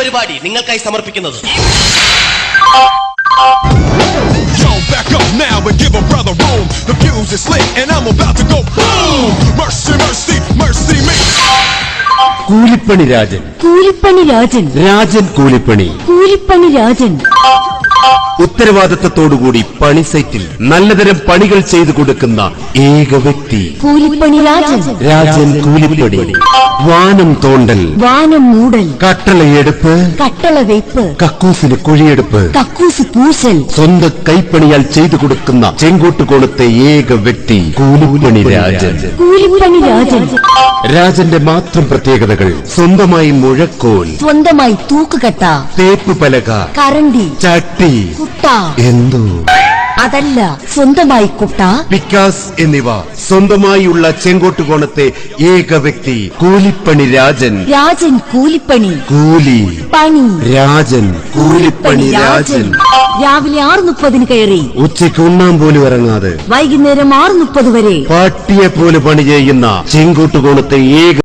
പരിപാടി നിങ്ങൾക്കായി സമർപ്പിക്കുന്നത്. Yo, back up now and give a brother room. The fuse is lit and I'm about to go boom. Mercy, mercy, mercy me. കൂലിപ്പണി രാജൻ, കൂലിപ്പണി രാജൻ, രാജൻ കൂലിപ്പണി, കൂലിപ്പണി രാജൻ. ഉത്തരവാദിത്തത്തോടുകൂടി പണി സൈറ്റിൽ നല്ലതരം പണികൾ ചെയ്തു കൊടുക്കുന്ന ഏക വ്യക്തി കൂലിപ്പണി രാജൻ, രാജൻ കൂലിപ്പണി. വാനം തോണ്ടൽ, വാനം മൂടൽ, കട്ടളയെടുപ്പ്, കട്ടള വെയ്പ്പ്, കക്കൂസിന് കുഴിയെടുപ്പ്, കക്കൂസ് പൂശൽ, സ്വന്തം കൈപ്പണിയാൽ ചെയ്തു കൊടുക്കുന്ന ചെങ്കോട്ടുകോണത്തെ ഏക വ്യക്തി കൂലിപ്പണി രാജൻ. കൂലിപ്പണി രാജൻ. രാജന്റെ മാത്രം പ്രത്യേകതകൾ: സ്വന്തമായി മുഴക്കോൽ, സ്വന്തമായി തൂക്കുകട്ട, തേപ്പ് പലക, കരണ്ടി, ചട്ടി, കുട്ട, എന്തോ അതല്ല സ്വന്തമായി കുട്ട, പിക്കാസ് എന്നിവ സ്വന്തമായുള്ള ചെങ്കോട്ടുകോണത്തെ ഏക വ്യക്തി കൂലിപ്പണി രാജൻ. രാജൻ കൂലിപ്പണി, കൂലി പണി, രാജൻ കൂലിപ്പണി രാജൻ. രാവിലെ 6:30 കയറി ഉച്ചയ്ക്ക് ഉണ്ണാൻ പോലും ഇറങ്ങാതെ വൈകുന്നേരം 6:30 വരെ പാട്ടിയെ പോലെ പണി ചെയ്യുന്ന ചെങ്കോട്ടുകോണത്തെ ഏക